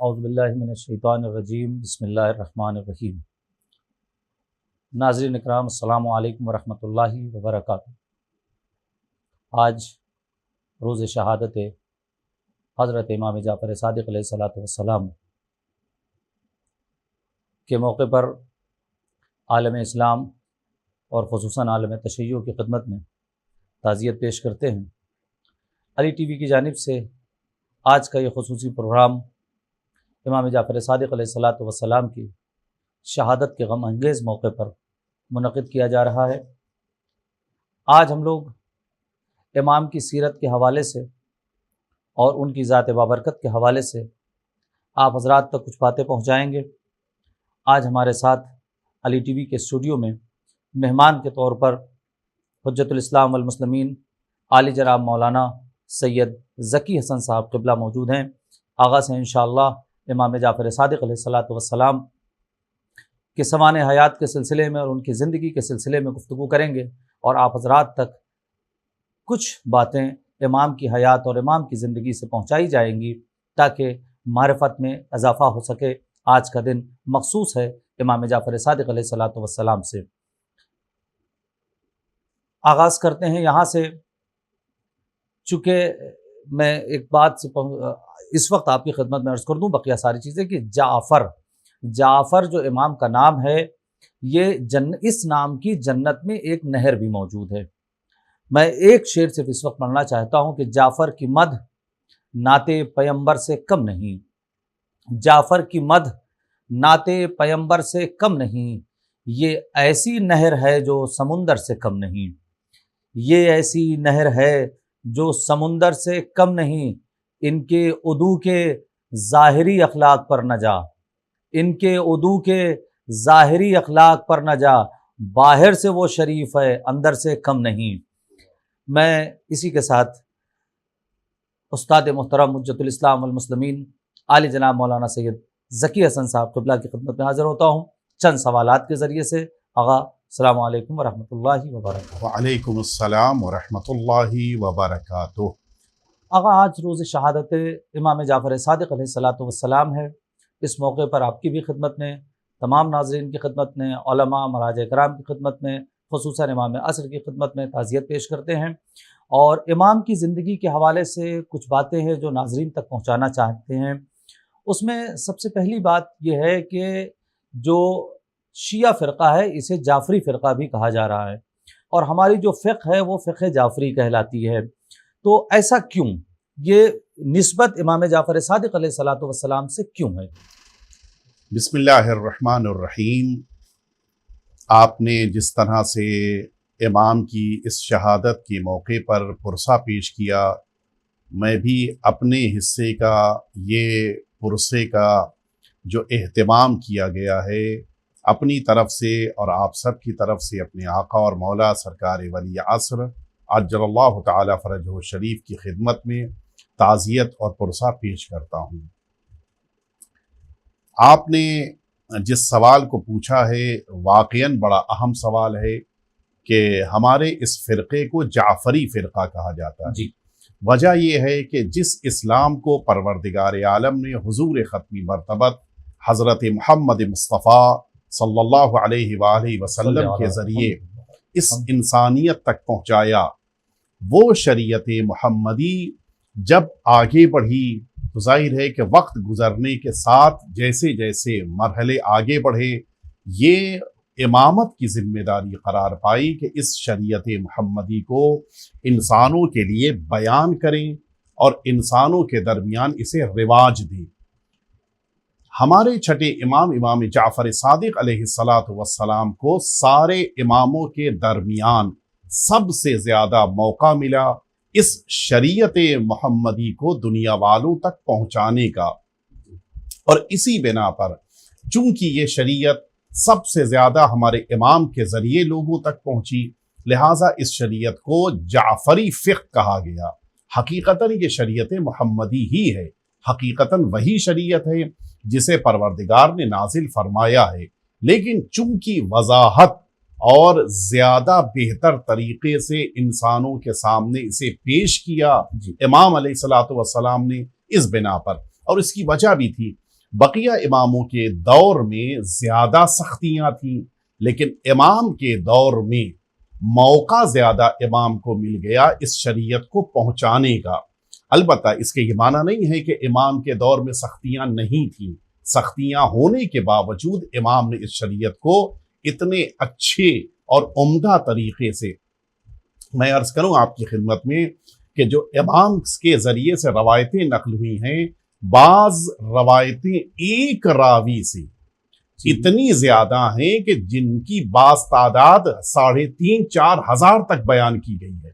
اعوذ باللہ من الشیطان الرجیم بسم اللہ الرحمن الرحیم۔ ناظرین اکرام، السلام علیکم ورحمۃ اللہ وبرکاتہ۔ آج روز شہادت حضرت امام جعفر صادق علیہ الصلاۃ والسلام کے موقع پر عالم اسلام اور خصوصاً عالم تشیع کی خدمت میں تعزیت پیش کرتے ہیں۔ علی ٹی وی کی جانب سے آج کا یہ خصوصی پروگرام امام جعفر صادق علیہ الصلاۃ والسلام کی شہادت کے غم انگیز موقع پر منعقد کیا جا رہا ہے۔ آج ہم لوگ امام کی سیرت کے حوالے سے اور ان کی ذات بابرکت کے حوالے سے آپ حضرات تک کچھ باتیں پہنچائیں گے۔ آج ہمارے ساتھ علی ٹی وی کے اسٹوڈیو میں مہمان کے طور پر حجت الاسلام والمسلمین عالی جناب مولانا سید ذکی حسن صاحب قبلہ موجود ہیں۔ آغاز سے انشاءاللہ امام جعفر صادق علیہ الصلاۃ والسلام کے سوانح حیات کے سلسلے میں اور ان کی زندگی کے سلسلے میں گفتگو کریں گے، اور آپ حضرات تک کچھ باتیں امام کی حیات اور امام کی زندگی سے پہنچائی جائیں گی تاکہ معرفت میں اضافہ ہو سکے۔ آج کا دن مخصوص ہے امام جعفر صادق علیہ الصلاۃ والسلام سے۔ آغاز کرتے ہیں یہاں سے، چونکہ میں ایک بات سے اس وقت آپ کی خدمت میں عرض کر دوں بقیہ ساری چیزیں کہ جعفر جو امام کا نام ہے، یہ اس نام کی جنت میں ایک نہر بھی موجود ہے۔ میں ایک شعر صرف اس وقت پڑھنا چاہتا ہوں کہ جعفر کی مدح نعت پیمبر سے کم نہیں، جعفر کی مدح نعت پیمبر سے کم نہیں، یہ ایسی نہر ہے جو سمندر سے کم نہیں، یہ ایسی نہر ہے جو سمندر سے کم نہیں، ان کے عدو کے ظاہری اخلاق پر نہ جا، ان کے عدو کے ظاہری اخلاق پر نہ جا، باہر سے وہ شریف ہے اندر سے کم نہیں۔ میں اسی کے ساتھ استاد محترم حجت الاسلام والمسلمین عالی جناب مولانا سید ذکی حسن صاحب قبلہ کی خدمت میں حاضر ہوتا ہوں چند سوالات کے ذریعے سے۔ آغا السلام علیکم ورحمۃ اللہ وبرکاتہ۔ وعلیکم السلام ورحمۃ اللہ وبرکاتہ۔ آغا، آج روز شہادت امام جعفر صادق علیہ الصلاۃ والسلام ہے۔ اس موقع پر آپ کی بھی خدمت میں، تمام ناظرین کی خدمت میں، علماء مراجع کرام کی خدمت میں، خصوصاً امام عصر کی خدمت میں تعزیت پیش کرتے ہیں، اور امام کی زندگی کے حوالے سے کچھ باتیں ہیں جو ناظرین تک پہنچانا چاہتے ہیں۔ اس میں سب سے پہلی بات یہ ہے کہ جو شیعہ فرقہ ہے اسے جعفری فرقہ بھی کہا جا رہا ہے، اور ہماری جو فقہ ہے وہ فقہ جعفری کہلاتی ہے، تو ایسا کیوں؟ یہ نسبت امام جعفر صادق علیہ الصلاۃ والسلام سے کیوں ہے؟ بسم اللہ الرحمن الرحیم۔ آپ نے جس طرح سے امام کی اس شہادت کے موقع پر پرسہ پیش کیا، میں بھی اپنے حصے کا یہ پرسے کا جو اہتمام کیا گیا ہے اپنی طرف سے اور آپ سب کی طرف سے اپنے آقا اور مولا سرکار ولی عصر عجل اللہ تعالی فرجہ شریف کی خدمت میں تعزیت اور پرسہ پیش کرتا ہوں۔ آپ نے جس سوال کو پوچھا ہے واقعاً بڑا اہم سوال ہے کہ ہمارے اس فرقے کو جعفری فرقہ کہا جاتا ہے۔ وجہ یہ ہے کہ جس اسلام کو پروردگار عالم نے حضور ختمی مرتبت حضرت محمد مصطفیٰ صلی اللہ علیہ وآلہ وسلم کے ذریعے اس انسانیت تک پہنچایا، وہ شریعت محمدی جب آگے بڑھی تو ظاہر ہے کہ وقت گزرنے کے ساتھ جیسے جیسے مرحلے آگے بڑھے، یہ امامت کی ذمہ داری قرار پائی کہ اس شریعت محمدی کو انسانوں کے لیے بیان کریں اور انسانوں کے درمیان اسے رواج دیں۔ ہمارے چھٹے امام جعفر صادق علیہ الصلاۃ والسلام کو سارے اماموں کے درمیان سب سے زیادہ موقع ملا اس شریعت محمدی کو دنیا والوں تک پہنچانے کا، اور اسی بنا پر چونکہ یہ شریعت سب سے زیادہ ہمارے امام کے ذریعے لوگوں تک پہنچی، لہٰذا اس شریعت کو جعفری فقہ کہا گیا۔ حقیقتاً یہ شریعت محمدی ہی ہے، حقیقتاً وہی شریعت ہے جسے پروردگار نے نازل فرمایا ہے، لیکن چونکہ وضاحت اور زیادہ بہتر طریقے سے انسانوں کے سامنے اسے پیش کیا امام علیہ الصلوۃ والسلام نے، اس بنا پر، اور اس کی وجہ بھی تھی بقیہ اماموں کے دور میں زیادہ سختیاں تھیں، لیکن امام کے دور میں موقع زیادہ امام کو مل گیا اس شریعت کو پہنچانے کا۔ البتہ اس کے یہ معنی نہیں ہے کہ امام کے دور میں سختیاں نہیں تھیں، سختیاں ہونے کے باوجود امام نے اس شریعت کو اتنے اچھے اور عمدہ طریقے سے، میں عرض کروں آپ کی خدمت میں کہ جو امام کے ذریعے سے روایتیں نقل ہوئی ہیں، بعض روایتیں ایک راوی سے اتنی زیادہ ہیں کہ جن کی بعض تعداد 3,500-4 ہزار تک بیان کی گئی ہے۔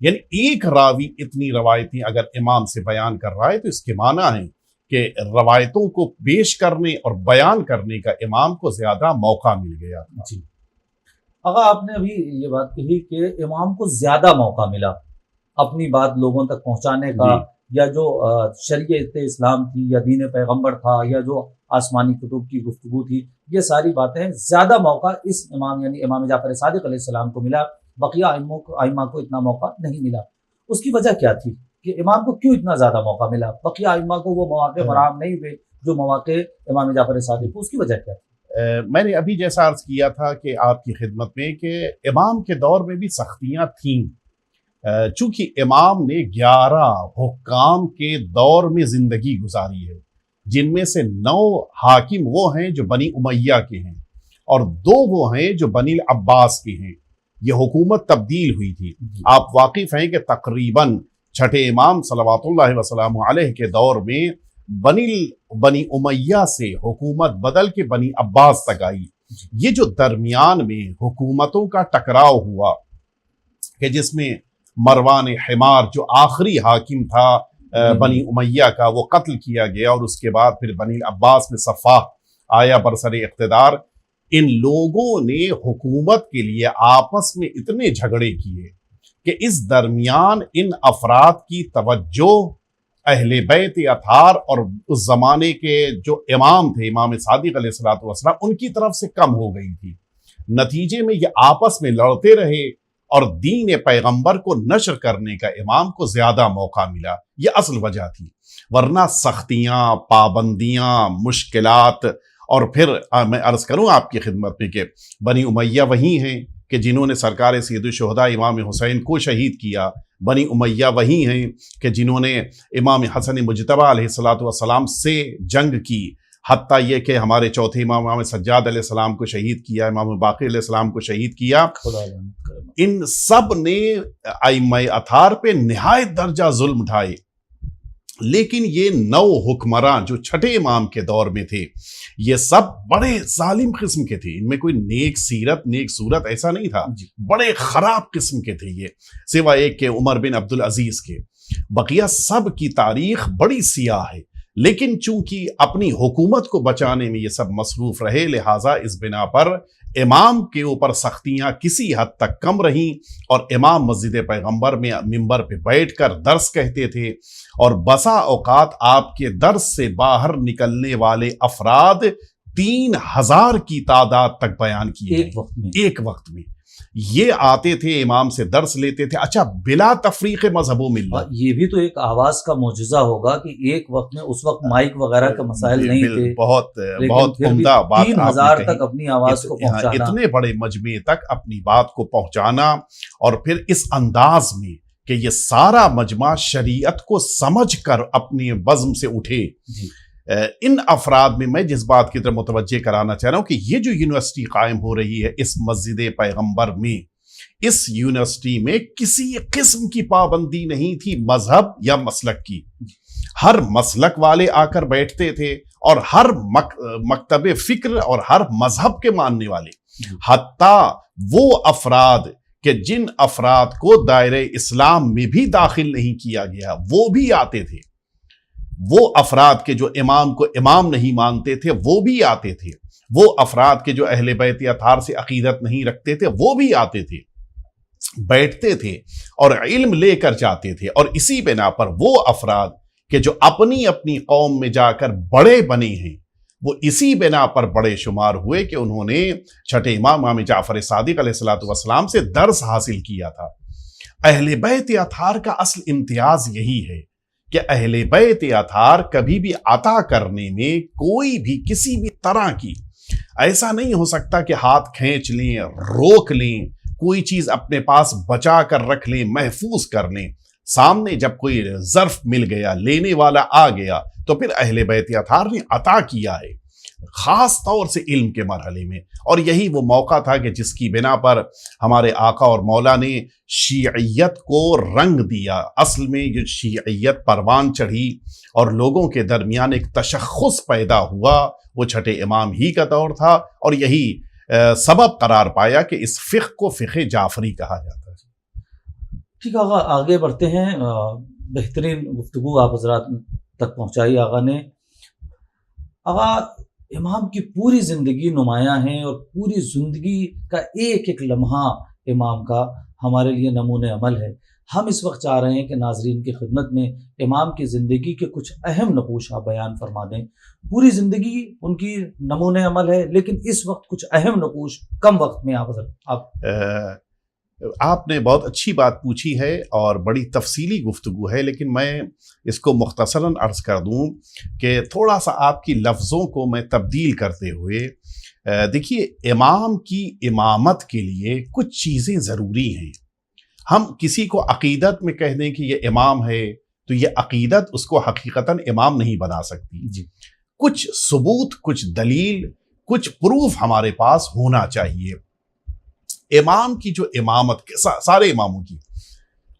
یعنی ایک راوی اتنی روایتیں اگر امام سے بیان کر رہا ہے تو اس کے معنی ہے کہ روایتوں کو پیش کرنے اور بیان کرنے کا امام کو زیادہ موقع مل گیا۔ جی آقا، آپ نے ابھی یہ بات کہی کہ امام کو زیادہ موقع ملا اپنی بات لوگوں تک پہنچانے کا، یا جو شریعت اسلام تھی یا دین پیغمبر تھا یا جو آسمانی کتب کی گفتگو تھی، یہ ساری باتیں زیادہ موقع اس امام یعنی امام جعفر صادق علیہ السلام کو ملا، بقیہ ائمہ کو اتنا موقع نہیں ملا۔ اس کی وجہ کیا تھی کہ امام کو کیوں اتنا زیادہ موقع ملا؟ بقیہ ائمہ کو وہ مواقع فراہم نہیں ہوئے جو مواقع امام جعفر صادق کو، اس کی وجہ کیا تھی؟ میں نے ابھی جیسا عرض کیا تھا کہ آپ کی خدمت میں کہ امام کے دور میں بھی سختیاں تھیں، چونکہ امام نے 11 حکام کے دور میں زندگی گزاری ہے، جن میں سے 9 حاکم وہ ہیں جو بنی امیہ کے ہیں اور 2 وہ ہیں جو بنی العباس کے ہیں۔ یہ حکومت تبدیل ہوئی تھی۔ آپ واقف ہیں کہ تقریباً چھٹے امام صلوات اللہ وسلام علیہ کے دور میں بنی امیہ سے حکومت بدل کے بنی عباس تک آئی۔ یہ جو درمیان میں حکومتوں کا ٹکراؤ ہوا کہ جس میں مروان حمار جو آخری حاکم تھا بنی امیہ کا، وہ قتل کیا گیا، اور اس کے بعد پھر بنی عباس میں صفاح آیا برسر اقتدار۔ ان لوگوں نے حکومت کے لیے آپس میں اتنے جھگڑے کیے کہ اس درمیان ان افراد کی توجہ اہل بیت اطہار اور اس زمانے کے جو امام تھے، امام صادق علیہ السلام، ان کی طرف سے کم ہو گئی تھی۔ نتیجے میں یہ آپس میں لڑتے رہے اور دین پیغمبر کو نشر کرنے کا امام کو زیادہ موقع ملا۔ یہ اصل وجہ تھی، ورنہ سختیاں، پابندیاں، مشکلات، اور پھر میں عرض کروں آپ کی خدمت میں کہ بنی امیہ وہی ہیں کہ جنہوں نے سرکار سید الشہداء امام حسین کو شہید کیا، بنی امیہ وہی ہیں کہ جنہوں نے امام حسن مجتبی علیہ السلام سے جنگ کی، حتیٰ یہ کہ ہمارے چوتھے امام سجاد علیہ السلام کو شہید کیا، امام باقر علیہ السلام کو شہید کیا۔ ان سب نے ائمہ اطہار پہ نہایت درجہ ظلم اٹھائے، لیکن یہ 9 حکمراں جو چھٹے امام کے دور میں تھے، یہ سب بڑے ظالم قسم کے تھے۔ ان میں کوئی نیک سیرت، نیک صورت ایسا نہیں تھا، بڑے خراب قسم کے تھے یہ، سوائے ایک کہ عمر بن عبدالعزیز کے۔ بقیہ سب کی تاریخ بڑی سیاہ ہے، لیکن چونکہ اپنی حکومت کو بچانے میں یہ سب مصروف رہے، لہٰذا اس بنا پر امام کے اوپر سختیاں کسی حد تک کم رہیں، اور امام مسجد پیغمبر میں ممبر پہ بیٹھ کر درس کہتے تھے، اور بسا اوقات آپ کے درس سے باہر نکلنے والے افراد 3,000 کی تعداد تک بیان کیے ایک وقت میں۔ یہ آتے تھے امام سے درس لیتے تھے، اچھا بلا تفریق مذہب و ملت۔ یہ بھی تو ایک آواز کا معجزہ ہوگا کہ ایک وقت میں، اس وقت مائک وغیرہ کا مسائل نہیں تھے، بہت عمدہ بات 3,000 تک اپنی آواز کو پہنچانا، اتنے بڑے مجمع تک اپنی بات کو پہنچانا، اور پھر اس انداز میں کہ یہ سارا مجمع شریعت کو سمجھ کر اپنی بزم سے اٹھے۔ ان افراد میں جس بات کی طرف متوجہ کرانا چاہ رہا ہوں کہ یہ جو یونیورسٹی قائم ہو رہی ہے اس مسجد پیغمبر میں، اس یونیورسٹی میں کسی قسم کی پابندی نہیں تھی مذہب یا مسلک کی۔ ہر مسلک والے آ کر بیٹھتے تھے، اور ہر مکتب فکر اور ہر مذہب کے ماننے والے، حتیٰ وہ افراد کہ جن افراد کو دائرہ اسلام میں بھی داخل نہیں کیا گیا، وہ بھی آتے تھے۔ وہ افراد کے جو امام کو امام نہیں مانتے تھے وہ بھی آتے تھے، وہ افراد کے جو اہل بیت اطہار سے عقیدت نہیں رکھتے تھے وہ بھی آتے تھے، بیٹھتے تھے اور علم لے کر جاتے تھے۔ اور اسی بنا پر وہ افراد کہ جو اپنی اپنی قوم میں جا کر بڑے بنے ہیں، وہ اسی بنا پر بڑے شمار ہوئے کہ انہوں نے چھٹے امام جعفر صادق علیہ السلام سے درس حاصل کیا تھا۔ اہل بیت اطہار کا اصل امتیاز یہی ہے کہ اہل بیت اطہار کبھی بھی عطا کرنے میں کوئی بھی کسی بھی طرح کی ایسا نہیں ہو سکتا کہ ہاتھ کھینچ لیں، روک لیں، کوئی چیز اپنے پاس بچا کر رکھ لیں، محفوظ کر لیں۔ سامنے جب کوئی ظرف مل گیا، لینے والا آ گیا، تو پھر اہل بیت اطہار نے عطا کیا ہے، خاص طور سے علم کے مرحلے میں۔ اور یہی وہ موقع تھا کہ جس کی بنا پر ہمارے آقا اور مولا نے شیعیت کو رنگ دیا۔ اصل میں یہ شیعیت پروان چڑھی اور لوگوں کے درمیان ایک تشخص پیدا ہوا، وہ چھٹے امام ہی کا دور تھا، اور یہی سبب قرار پایا کہ اس فقہ کو فقہ جعفری کہا جاتا ہے۔ ٹھیک آقا، آگے بڑھتے ہیں۔ بہترین گفتگو آپ حضرات تک پہنچائی آقا نے۔ آقا، امام کی پوری زندگی نمایاں ہیں اور پوری زندگی کا ایک ایک لمحہ امام کا ہمارے لیے نمونِ عمل ہے۔ ہم اس وقت چاہ رہے ہیں کہ ناظرین کی خدمت میں امام کی زندگی کے کچھ اہم نقوش آپ بیان فرما دیں۔ پوری زندگی ان کی نمونِ عمل ہے، لیکن اس وقت کچھ اہم نقوش کم وقت میں آپ نے بہت اچھی بات پوچھی ہے اور بڑی تفصیلی گفتگو ہے، لیکن میں اس کو مختصراً عرض کر دوں کہ تھوڑا سا آپ کی لفظوں کو میں تبدیل کرتے ہوئے دیکھیے، امام کی امامت کے لیے کچھ چیزیں ضروری ہیں۔ ہم کسی کو عقیدت میں کہہ دیں کہ یہ امام ہے تو یہ عقیدت اس کو حقیقتاً امام نہیں بنا سکتی جی۔ کچھ ثبوت، کچھ دلیل، کچھ پروف ہمارے پاس ہونا چاہیے۔ امام کی جو امامت کے سارے اماموں کی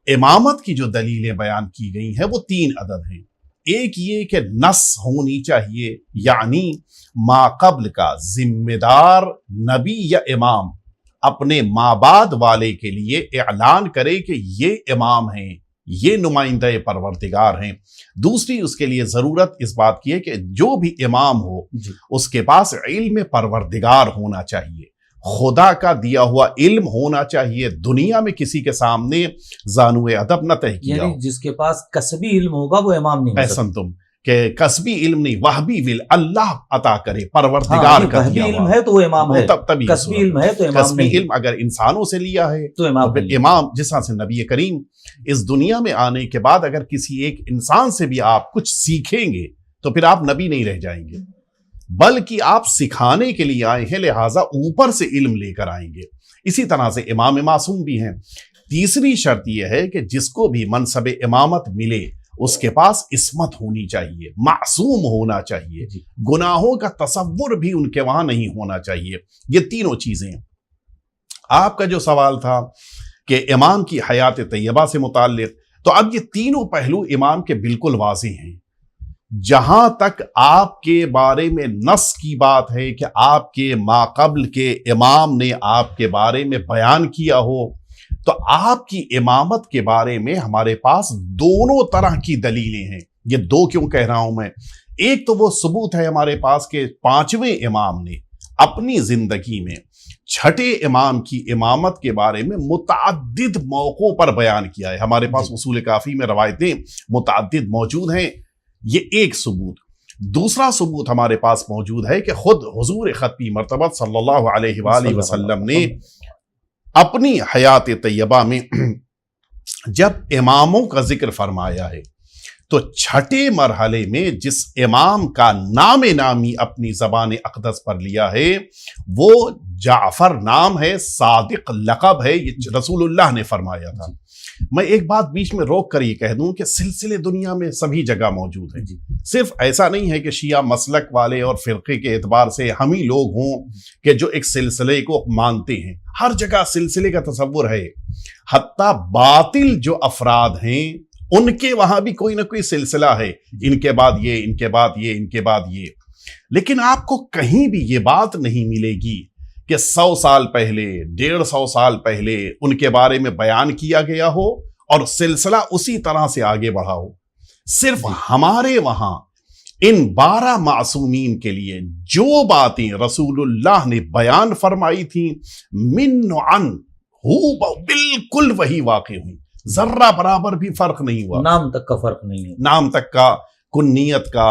امامت کی جو دلیلیں بیان کی گئی ہیں وہ 3 عدد ہیں۔ ایک یہ کہ نص ہونی چاہیے، یعنی ما قبل کا ذمہ دار نبی یا امام اپنے ماں بعد والے کے لیے اعلان کرے کہ یہ امام ہیں، یہ نمائندہ پروردگار ہیں۔ دوسری اس کے لیے ضرورت اس بات کی ہے کہ جو بھی امام ہو اس کے پاس علم پروردگار ہونا چاہیے، خدا کا دیا ہوا علم ہونا چاہیے، دنیا میں کسی کے سامنے زانو ادب نہ طے کیا ہو۔ جس کے پاس کسبی علم ہوگا وہ امام نہیں ایسن تم کہ کسبی علم نہیں، وہبی ول اللہ عطا کرے، پروردگار کا دیا ہوا علم ہے تو وہ امام ہے، تب کسبی علم ہے تو امام کسبی نہیں۔ علم اگر انسانوں سے لیا ہے تو امام پھر امام، جس طرح سے نبی کریم اس دنیا میں آنے کے بعد اگر کسی ایک انسان سے بھی آپ کچھ سیکھیں گے تو پھر آپ نبی نہیں رہ جائیں گے، بلکہ آپ سکھانے کے لیے آئے ہیں، لہٰذا اوپر سے علم لے کر آئیں گے۔ اسی طرح سے امام معصوم بھی ہیں۔ تیسری شرط یہ ہے کہ جس کو بھی منصب امامت ملے اس کے پاس عصمت ہونی چاہیے، معصوم ہونا چاہیے، گناہوں کا تصور بھی ان کے وہاں نہیں ہونا چاہیے۔ یہ تینوں چیزیں۔ آپ کا جو سوال تھا کہ امام کی حیات طیبہ سے متعلق، تو اب یہ تینوں پہلو امام کے بالکل واضح ہیں۔ جہاں تک آپ کے بارے میں نص کی بات ہے کہ آپ کے ماقبل کے امام نے آپ کے بارے میں بیان کیا ہو، تو آپ کی امامت کے بارے میں ہمارے پاس دونوں طرح کی دلیلیں ہیں۔ یہ 2 کیوں کہہ رہا ہوں میں؟ ایک تو وہ ثبوت ہے ہمارے پاس کہ 5ویں امام نے اپنی زندگی میں چھٹے امام کی امامت کے بارے میں متعدد موقعوں پر بیان کیا ہے۔ ہمارے پاس اصول کافی میں روایتیں متعدد موجود ہیں، یہ ایک ثبوت۔ دوسرا ثبوت ہمارے پاس موجود ہے کہ خود حضور ختمی مرتبہ صلی اللہ علیہ وآلہ وسلم نے اپنی حیات طیبہ میں جب اماموں کا ذکر فرمایا ہے تو چھٹے مرحلے میں جس امام کا نام نامی اپنی زبان اقدس پر لیا ہے وہ جعفر نام ہے، صادق لقب ہے، یہ رسول اللہ نے فرمایا تھا۔ میں ایک بات بیچ میں روک کر یہ کہہ دوں کہ سلسلے دنیا میں سبھی جگہ موجود ہیں، صرف ایسا نہیں ہے کہ شیعہ مسلک والے اور فرقے کے اعتبار سے ہم ہی لوگ ہوں کہ جو ایک سلسلے کو مانتے ہیں، ہر جگہ سلسلے کا تصور ہے، حتیٰ باطل جو افراد ہیں ان کے وہاں بھی کوئی نہ کوئی سلسلہ ہے، ان کے بعد یہ، ان کے بعد یہ، ان کے بعد یہ۔ لیکن آپ کو کہیں بھی یہ بات نہیں ملے گی کہ 100 سال پہلے، 150 سال پہلے ان کے بارے میں بیان کیا گیا ہو اور سلسلہ اسی طرح سے آگے بڑھا ہو۔ صرف ہمارے وہاں ان 12 معصومین کے لیے جو باتیں رسول اللہ نے بیان فرمائی تھیں من عن بالکل وہی واقع ہوئی، ذرہ برابر بھی فرق نہیں ہوا، نام تک کا فرق نہیں ہے، نام تک کا، کنیت کا،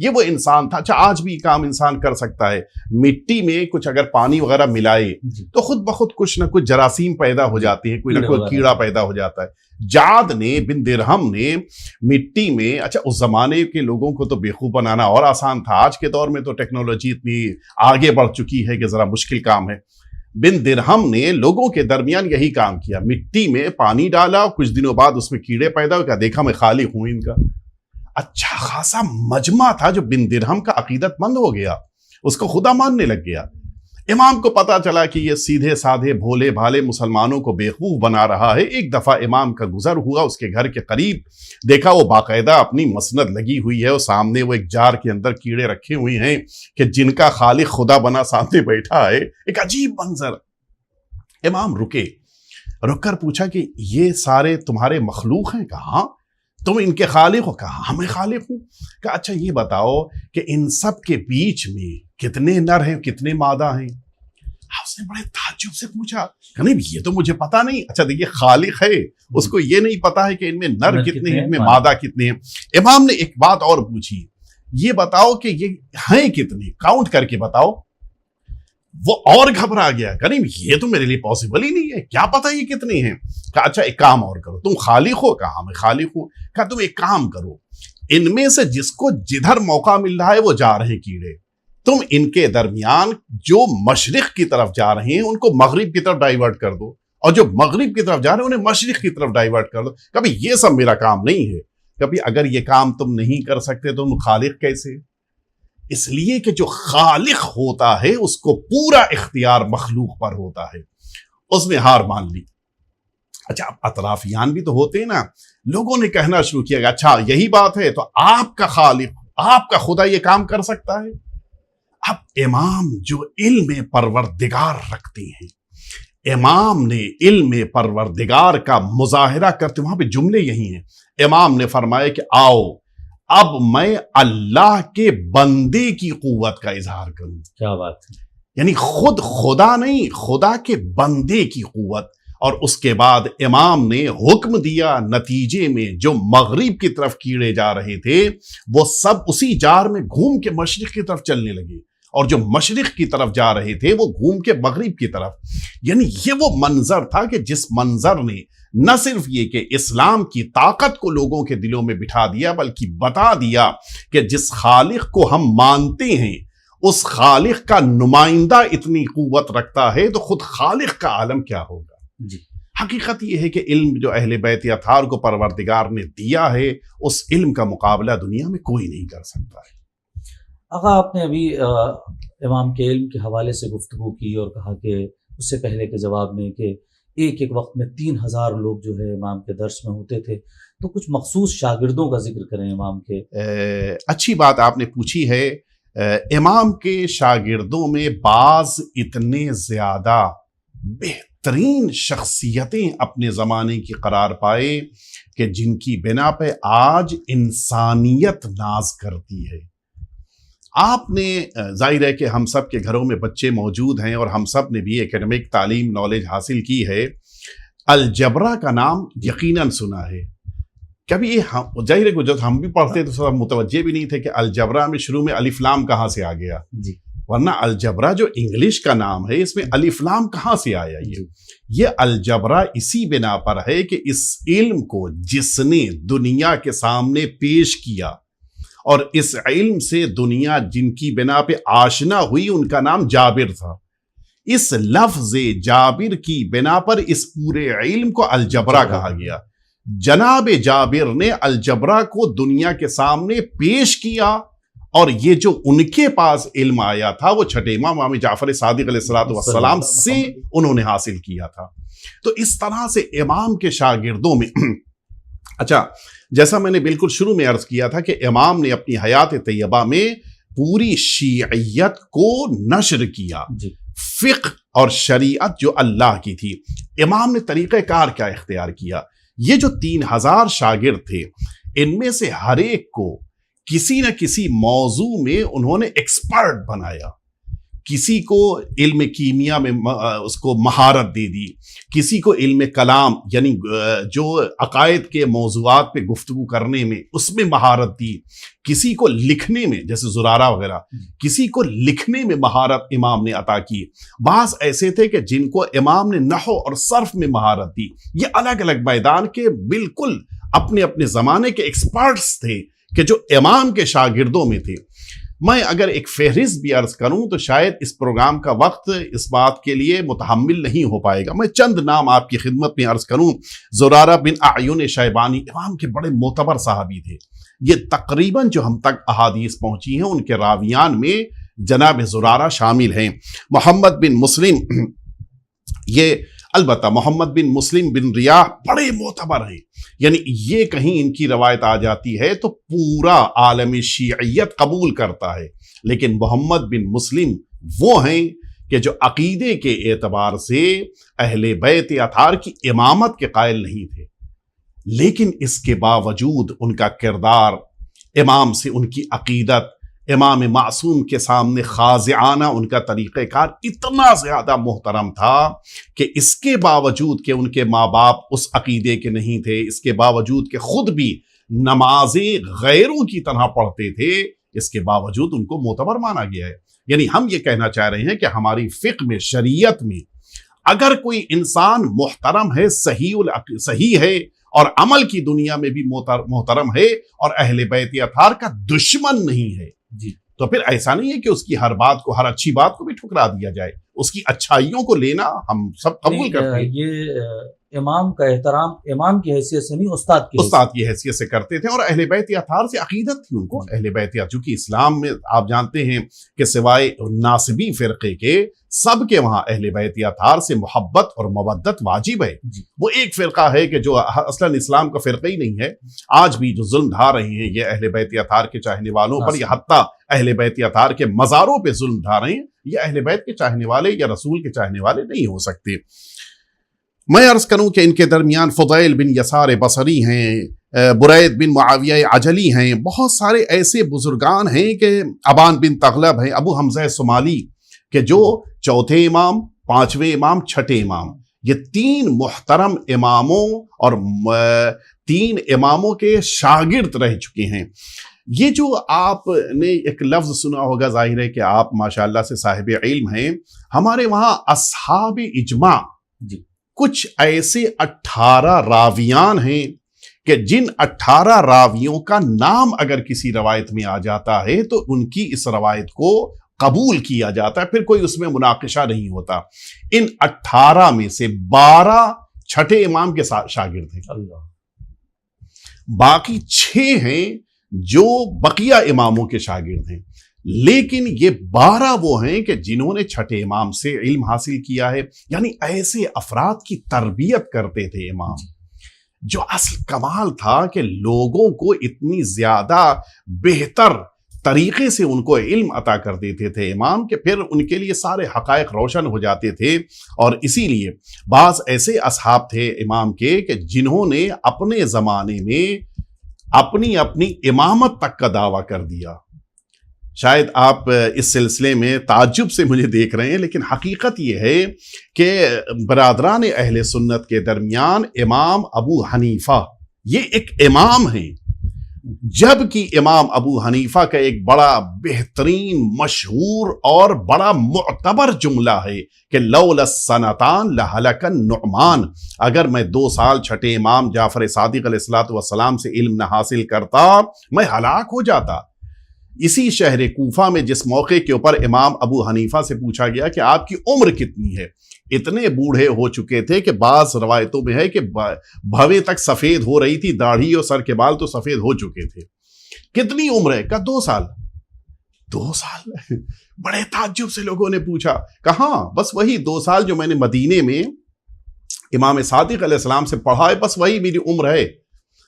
یہ وہ انسان تھا. اچھا آج بھی کام انسان کر سکتا ہے, مٹی میں کچھ اگر پانی وغیرہ ملائے تو خود بخود کچھ نہ کچھ جراثیم پیدا ہو جاتے ہیں, کوئی نہ کوئی کیڑا پیدا ہو جاتا ہے. جعد نے بن درہم نے مٹی میں, اچھا اس زمانے کے لوگوں کو تو بیوقوف بنانا اور آسان تھا, آج کے دور میں تو ٹیکنالوجی اتنی آگے بڑھ چکی ہے کہ ذرا مشکل کام ہے. بن درہم نے لوگوں کے درمیان یہی کام کیا, مٹی میں پانی ڈالا, کچھ دنوں بعد اس میں کیڑے پیدا ہو گیا, دیکھا میں خالق ہوں ان کا. اچھا خاصا مجمع تھا جو بن درہم کا عقیدت مند ہو گیا, اس کو خدا ماننے لگ گیا. امام کو پتا چلا کہ یہ سیدھے سادھے بھولے بھالے مسلمانوں کو بیوقوف بنا رہا ہے. ایک دفعہ امام کا گزر ہوا اس کے گھر کے قریب, دیکھا وہ باقاعدہ اپنی مسند لگی ہوئی ہے, اور سامنے وہ ایک جار کے اندر کیڑے رکھے ہوئے ہیں کہ جن کا خالق خدا بنا سامنے بیٹھا ہے. ایک عجیب منظر. امام رکے, رک کر پوچھا کہ یہ سارے تمہارے مخلوق ہیں؟ کہا تم ان کے خالق ہو؟ کہا میں خالق ہوں. کہا اچھا یہ بتاؤ کہ ان سب کے بیچ میں کتنے نر ہیں, کتنے مادہ ہیں؟ اس نے بڑے تعجب سے پوچھا کہ نہیں یہ تو مجھے پتا نہیں. اچھا دیکھیے خالق ہے, اس کو یہ نہیں پتا ہے کہ ان میں نر کتنے ہیں, ان میں مادہ کتنے ہیں. امام نے ایک بات اور پوچھی, یہ بتاؤ کہ یہ ہیں کتنے, کاؤنٹ کر کے بتاؤ. وہ اور گھبرا گیا کہ نہیں یہ تو میرے لیے پاسبل ہی نہیں ہے, کیا پتا یہ کتنے ہیں. کہا اچھا ایک کام اور کرو, تم خالق ہو؟ کہا میں خالق ہوں. کہا تم ایک کام کرو, ان میں سے جس کو جدھر موقع مل رہا ہے وہ جا رہے ہیں کیڑے, تم ان کے درمیان جو مشرق کی طرف جا رہے ہیں ان کو مغرب کی طرف ڈائیورٹ کر دو, اور جو مغرب کی طرف جا رہے ہیں انہیں مشرق کی طرف ڈائیورٹ کر دو. کبھی یہ سب میرا کام نہیں ہے. کبھی اگر یہ کام تم نہیں کر سکتے تو تم خالق کیسے؟ اس لیے کہ جو خالق ہوتا ہے اس کو پورا اختیار مخلوق پر ہوتا ہے. اس نے ہار مان لی. اچھا اطرافیان بھی تو ہوتے ہیں نا, لوگوں نے کہنا شروع کیا کہ اچھا یہی بات ہے تو آپ کا خالق, آپ کا خدا یہ کام کر سکتا ہے؟ اب امام جو علم پروردگار رکھتے ہیں, امام نے علم پروردگار کا مظاہرہ کرتے, وہاں پہ جملے یہی ہیں. امام نے فرمایا کہ آؤ اب میں اللہ کے بندے کی قوت کا اظہار کروں. کیا بات ہے, یعنی خود خدا نہیں, خدا کے بندے کی قوت. اور اس کے بعد امام نے حکم دیا, نتیجے میں جو مغرب کی طرف کیڑے جا رہے تھے وہ سب اسی جار میں گھوم کے مشرق کی طرف چلنے لگے, اور جو مشرق کی طرف جا رہے تھے وہ گھوم کے مغرب کی طرف. یعنی یہ وہ منظر تھا کہ جس منظر نے نہ صرف یہ کہ اسلام کی طاقت کو لوگوں کے دلوں میں بٹھا دیا, بلکہ بتا دیا کہ جس خالق کو ہم مانتے ہیں اس خالق کا نمائندہ اتنی قوت رکھتا ہے تو خود خالق کا عالم کیا ہوگا. جی حقیقت یہ ہے کہ علم جو اہل بیت اطہار کو پروردگار نے دیا ہے, اس علم کا مقابلہ دنیا میں کوئی نہیں کر سکتا ہے. آقا آپ نے ابھی امام کے علم کے حوالے سے گفتگو کی اور کہا کہ اس سے پہلے کے جواب میں کہ ایک ایک وقت میں 3000 لوگ جو ہے امام کے درس میں ہوتے تھے, تو کچھ مخصوص شاگردوں کا ذکر کریں امام کے. اچھی بات آپ نے پوچھی ہے. امام کے شاگردوں میں بعض اتنے زیادہ بہترین شخصیتیں اپنے زمانے کی قرار پائے کہ جن کی بنا پہ آج انسانیت ناز کرتی ہے. آپ نے ظاہر ہے کہ ہم سب کے گھروں میں بچے موجود ہیں اور ہم سب نے بھی ایکیڈمک تعلیم نالج حاصل کی ہے. الجبرا کا نام یقیناً سنا ہے. کبھی ظاہر ہے کہ جب ہم بھی پڑھتے تو سب متوجہ بھی نہیں تھے کہ الجبرا میں شروع میں الف لام کہاں سے آ گیا. جی ورنہ الجبرا جو انگلش کا نام ہے اس میں الف لام کہاں سے آیا. یہ الجبرا اسی بنا پر ہے کہ اس علم کو جس نے دنیا کے سامنے پیش کیا اور اس علم سے دنیا جن کی بنا پہ آشنا ہوئی ان کا نام جابر تھا. اس لفظ جابر کی بنا پر اس پورے علم کو الجبرا کہا گیا. جناب جابر نے الجبرا کو دنیا کے سامنے پیش کیا اور یہ جو ان کے پاس علم آیا تھا وہ چھٹے امام جعفر صادق علیہ السلام سے انہوں نے حاصل کیا تھا. تو اس طرح سے امام کے شاگردوں میں اچھا جیسا میں نے بالکل شروع میں عرض کیا تھا کہ امام نے اپنی حیات طیبہ میں پوری شیعیت کو نشر کیا. فقہ اور شریعت جو اللہ کی تھی. امام نے طریقہ کار کیا اختیار کیا. یہ جو 3000 شاگرد تھے ان میں سے ہر ایک کو کسی نہ کسی موضوع میں انہوں نے ایکسپرٹ بنایا. کسی کو علم کیمیا میں اس کو مہارت دے دی، کسی کو علم کلام یعنی جو عقائد کے موضوعات پہ گفتگو کرنے میں اس میں مہارت دی، کسی کو لکھنے میں جیسے زرارہ وغیرہ، کسی کو لکھنے میں مہارت امام نے عطا کی، بعض ایسے تھے کہ جن کو امام نے نحو اور صرف میں مہارت دی۔ یہ الگ الگ میدان کے بالکل اپنے اپنے زمانے کے ایکسپرٹس تھے کہ جو امام کے شاگردوں میں تھے۔ میں اگر ایک فہرست بھی عرض کروں تو شاید اس پروگرام کا وقت اس بات کے لیے متحمل نہیں ہو پائے گا۔ میں چند نام آپ کی خدمت میں عرض کروں۔ زرارہ بن اعین شیبانی امام کے بڑے معتبر صحابی تھے۔ یہ تقریباً جو ہم تک احادیث پہنچی ہیں ان کے راویان میں جناب زرارہ شامل ہیں۔ محمد بن مسلم، یہ البتہ محمد بن مسلم بن ریاح بڑے معتبر ہیں، یعنی یہ کہیں ان کی روایت آ جاتی ہے تو پورا عالم شیعیت قبول کرتا ہے، لیکن محمد بن مسلم وہ ہیں کہ جو عقیدے کے اعتبار سے اہل بیت اطہار کی امامت کے قائل نہیں تھے، لیکن اس کے باوجود ان کا کردار، امام سے ان کی عقیدت، امام معصوم کے سامنے خاضعانہ ان کا طریقہ کار اتنا زیادہ محترم تھا کہ اس کے باوجود کہ ان کے ماں باپ اس عقیدے کے نہیں تھے، اس کے باوجود کہ خود بھی نمازیں غیروں کی طرح پڑھتے تھے، اس کے باوجود ان کو معتبر مانا گیا ہے۔ یعنی ہم یہ کہنا چاہ رہے ہیں کہ ہماری فقہ میں، شریعت میں اگر کوئی انسان محترم ہے، صحیح ہے اور عمل کی دنیا میں بھی محترم ہے اور اہل بیت اطہار کا دشمن نہیں ہے، جی، تو پھر ایسا نہیں ہے کہ اس کی ہر بات کو، ہر اچھی بات کو بھی ٹھکرا دیا جائے، اس کی اچھائیوں کو لینا ہم سب قبول کرتے ہیں۔ یہ امام کا احترام امام کی حیثیت سے نہیں، استاد کی حیثیت سے کرتے تھے، اور اہل بیت اطہار سے عقیدت تھی ان کو۔ اہل بیت اطہار چونکہ اسلام میں آپ جانتے ہیں کہ سوائے ناصبی فرقے کے سب کے وہاں اہل بیت اطہار سے محبت اور مودت واجب ہے۔ وہ ایک فرقہ ہے کہ جو اصلاً اسلام کا فرقہ ہی نہیں ہے، آج بھی جو ظلم ڈھا رہے ہیں یہ اہل بیت اطہار کے چاہنے والوں پر، یا حتیٰ اہل بیت اطہار کے مزاروں پہ ظلم ڈھا رہے ہیں، یہ اہل بیت کے چاہنے والے یا رسول کے چاہنے والے نہیں ہو سکتے۔ میں عرض کروں کہ ان کے درمیان فضیل بن یسار بصری ہیں، برید بن معاویہ عجلی ہیں، بہت سارے ایسے بزرگان ہیں کہ ابان بن تغلب ہیں، ابو حمزہ صومالی کہ جو چوتھے امام، پانچویں امام، چھٹے امام، یہ تین محترم اماموں اور تین اماموں کے شاگرد رہ چکے ہیں۔ یہ جو آپ نے ایک لفظ سنا ہوگا، ظاہر ہے کہ آپ ماشاءاللہ سے صاحب علم ہیں، ہمارے وہاں اصحاب اجماع کچھ ایسے 18 راویان ہیں کہ جن 18 راویوں کا نام اگر کسی روایت میں آ جاتا ہے تو ان کی اس روایت کو قبول کیا جاتا ہے، پھر کوئی اس میں مناقشہ نہیں ہوتا۔ ان 18 میں سے 12 چھٹے امام کے شاگرد ہیں، باقی 6 ہیں جو بقیہ اماموں کے شاگرد ہیں، لیکن یہ 12 وہ ہیں کہ جنہوں نے چھٹے امام سے علم حاصل کیا ہے۔ یعنی ایسے افراد کی تربیت کرتے تھے امام، جو اصل کمال تھا کہ لوگوں کو اتنی زیادہ بہتر طریقے سے ان کو علم عطا کر دیتے تھے امام کہ پھر ان کے لیے سارے حقائق روشن ہو جاتے تھے۔ اور اسی لیے بعض ایسے اصحاب تھے امام کے کہ جنہوں نے اپنے زمانے میں اپنی امامت تک کا دعویٰ کر دیا۔ شاید آپ اس سلسلے میں تعجب سے مجھے دیکھ رہے ہیں، لیکن حقیقت یہ ہے کہ برادران اہل سنت کے درمیان امام ابو حنیفہ یہ ایک امام ہیں، جبکہ امام ابو حنیفہ کا ایک بڑا بہترین، مشہور اور بڑا معتبر جملہ ہے کہ لولا السنتان لہلک النعمان، اگر میں 2 سال چھٹے امام جعفر صادق علیہ الصلوۃ والسلام سے علم نہ حاصل کرتا میں ہلاک ہو جاتا۔ اسی شہر کوفہ میں جس موقع کے اوپر امام ابو حنیفہ سے پوچھا گیا کہ آپ کی عمر کتنی ہے، اتنے بوڑھے ہو چکے تھے کہ بعض روایتوں میں ہے کہ بھویں تک سفید ہو رہی تھی، داڑھی اور سر کے بال تو سفید ہو چکے تھے۔ کتنی عمر ہے؟ کہا 2 سال۔ 2 سال؟ بڑے تعجب سے لوگوں نے پوچھا، کہاں؟ بس وہی 2 سال جو میں نے مدینے میں امام صادق علیہ السلام سے پڑھا ہے، بس وہی میری عمر ہے،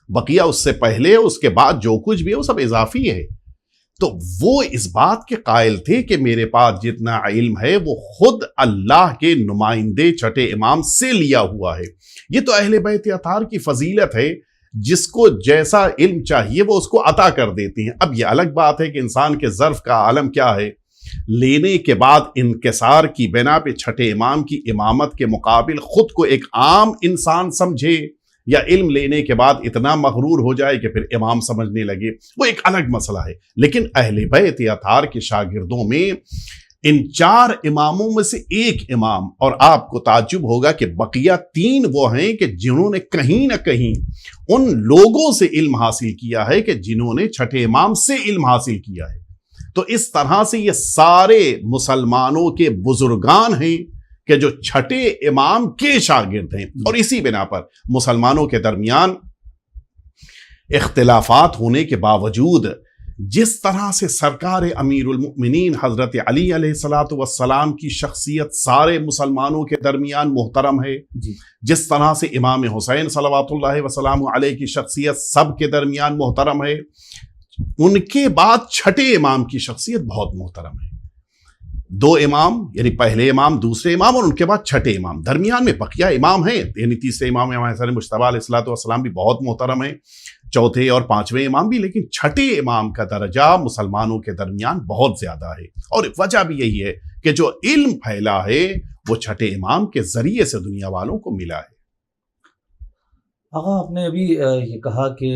بقیہ اس سے پہلے اس کے بعد جو کچھ بھی ہے وہ سب اضافی ہے۔ تو وہ اس بات کے قائل تھے کہ میرے پاس جتنا علم ہے وہ خود اللہ کے نمائندے چھٹے امام سے لیا ہوا ہے۔ یہ تو اہل بیت اطہار کی فضیلت ہے، جس کو جیسا علم چاہیے وہ اس کو عطا کر دیتی ہیں۔ اب یہ الگ بات ہے کہ انسان کے ظرف کا عالم کیا ہے، لینے کے بعد انکسار کی بنا پہ چھٹے امام کی امامت کے مقابل خود کو ایک عام انسان سمجھے، یا علم لینے کے بعد اتنا مغرور ہو جائے کہ پھر امام سمجھنے لگے، وہ ایک الگ مسئلہ ہے۔ لیکن اہل بیت اطہار کے شاگردوں میں ان 4 اماموں میں سے ایک امام، اور آپ کو تعجب ہوگا کہ بقیہ 3 وہ ہیں کہ جنہوں نے کہیں نہ کہیں ان لوگوں سے علم حاصل کیا ہے کہ جنہوں نے چھٹے امام سے علم حاصل کیا ہے۔ تو اس طرح سے یہ سارے مسلمانوں کے بزرگان ہیں کہ جو چھٹے امام کے شاگرد ہیں، اور اسی بنا پر مسلمانوں کے درمیان اختلافات ہونے کے باوجود جس طرح سے سرکار امیر المؤمنین حضرت علی علیہ السلام کی شخصیت سارے مسلمانوں کے درمیان محترم ہے، جس طرح سے امام حسین صلوات اللہ وسلام علیہ کی شخصیت سب کے درمیان محترم ہے، ان کے بعد چھٹے امام کی شخصیت بہت محترم ہے۔ 2 امام، یعنی پہلے امام، دوسرے امام، اور ان کے بعد چھٹے امام، درمیان میں بقیہ امام ہیں، یعنی تیسرے امام حسن مجتبیٰ علیہ السلام بھی بہت محترم ہیں، چوتھے اور 5ویں امام بھی، لیکن چھٹے امام کا درجہ مسلمانوں کے درمیان بہت زیادہ ہے۔ اور وجہ بھی یہی ہے کہ جو علم پھیلا ہے وہ چھٹے امام کے ذریعے سے دنیا والوں کو ملا ہے۔ آقا، آپ نے ابھی یہ کہا کہ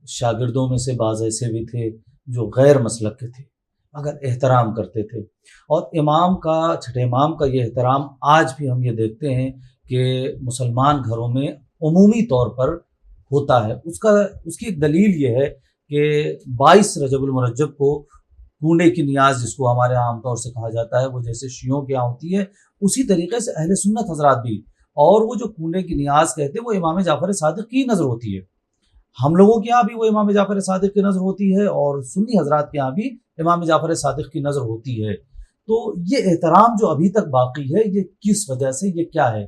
شاگردوں میں سے بعض ایسے بھی تھے جو غیر مسلک کے تھے مگر احترام کرتے تھے، اور امام کا، چھٹے امام کا یہ احترام آج بھی ہم یہ دیکھتے ہیں کہ مسلمان گھروں میں عمومی طور پر ہوتا ہے۔ اس کی ایک دلیل یہ ہے کہ 22 رجب المرجب کو کنڈے کی نیاز، جس کو ہمارے عام طور سے کہا جاتا ہے، وہ جیسے شیعوں کے یہاں ہوتی ہے، اسی طریقے سے اہل سنت حضرات بھی، اور وہ جو کنڈے کی نیاز کہتے ہیں وہ امام جعفر صادق کی نظر ہوتی ہے۔ ہم لوگوں کے یہاں بھی وہ امام جعفر صادق کی نظر ہوتی ہے، اور سنی حضرات کے یہاں بھی امام جعفر صادق کی نظر ہوتی ہے۔ تو یہ احترام جو ابھی تک باقی ہے، یہ کس وجہ سے، یہ کیا ہے؟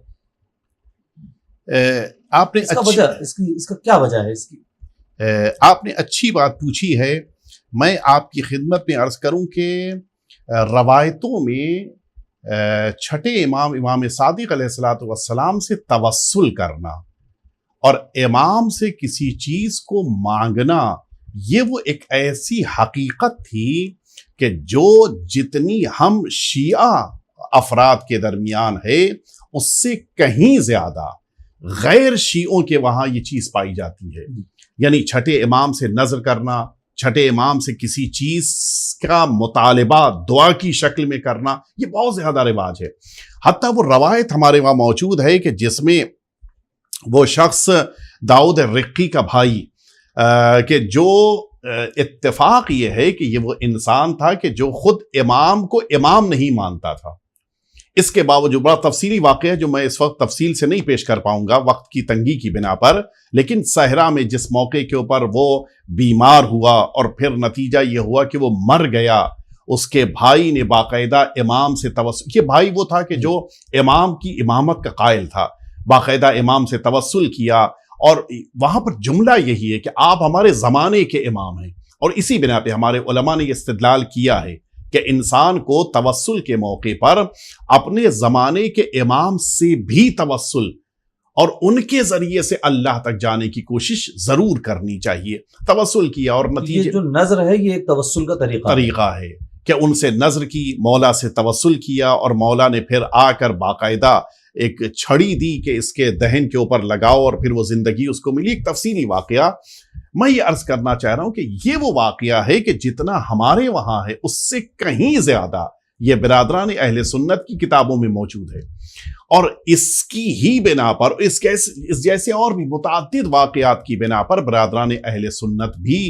آپ نے اس کا کیا وجہ ہے؟ اس کی آپ نے اچھی بات پوچھی ہے۔ میں آپ کی خدمت میں عرض کروں کہ روایتوں میں چھٹے امام، امام صادق علیہ السلام سے توسل کرنا اور امام سے کسی چیز کو مانگنا، یہ وہ ایک ایسی حقیقت تھی کہ جو جتنی ہم شیعہ افراد کے درمیان ہے اس سے کہیں زیادہ غیر شیعوں کے وہاں یہ چیز پائی جاتی ہے۔ یعنی چھٹے امام سے نظر کرنا، چھٹے امام سے کسی چیز کا مطالبہ دعا کی شکل میں کرنا، یہ بہت زیادہ رواج ہے۔ حتیٰ وہ روایت ہمارے وہاں موجود ہے کہ جس میں وہ شخص داؤد الرقی کا بھائی، کہ جو اتفاق یہ ہے کہ یہ وہ انسان تھا کہ جو خود امام کو امام نہیں مانتا تھا۔ اس کے باوجود بڑا تفصیلی واقعہ جو میں اس وقت تفصیل سے نہیں پیش کر پاؤں گا وقت کی تنگی کی بنا پر، لیکن صحرا میں جس موقع کے اوپر وہ بیمار ہوا اور پھر نتیجہ یہ ہوا کہ وہ مر گیا، اس کے بھائی نے باقاعدہ امام سے توسل، یہ بھائی وہ تھا کہ جو امام کی امامت کا قائل تھا، باقاعدہ امام سے توسل کیا، اور وہاں پر جملہ یہی ہے کہ آپ ہمارے زمانے کے امام ہیں، اور اسی بنا پہ ہمارے علماء نے یہ استدلال کیا ہے کہ انسان کو توسل کے موقع پر اپنے زمانے کے امام سے بھی توسل اور ان کے ذریعے سے اللہ تک جانے کی کوشش ضرور کرنی چاہیے۔ توسل کیا اور نتیجے، یہ جو نظر ہے یہ ایک توسل کا طریقہ ہے کہ ان سے نظر کی، مولا سے توسل کیا، اور مولا نے پھر آ کر باقاعدہ ایک چھڑی دی کہ اس کے دہن کے اوپر لگاؤ، اور پھر وہ زندگی اس کو ملی۔ ایک تفصیلی واقعہ میں یہ عرض کرنا چاہ رہا ہوں کہ یہ وہ واقعہ ہے کہ جتنا ہمارے وہاں ہے اس سے کہیں زیادہ یہ برادران اہل سنت کی کتابوں میں موجود ہے، اور اس کی ہی بنا پر، اس جیسے اور بھی متعدد واقعات کی بنا پر برادران اہل سنت بھی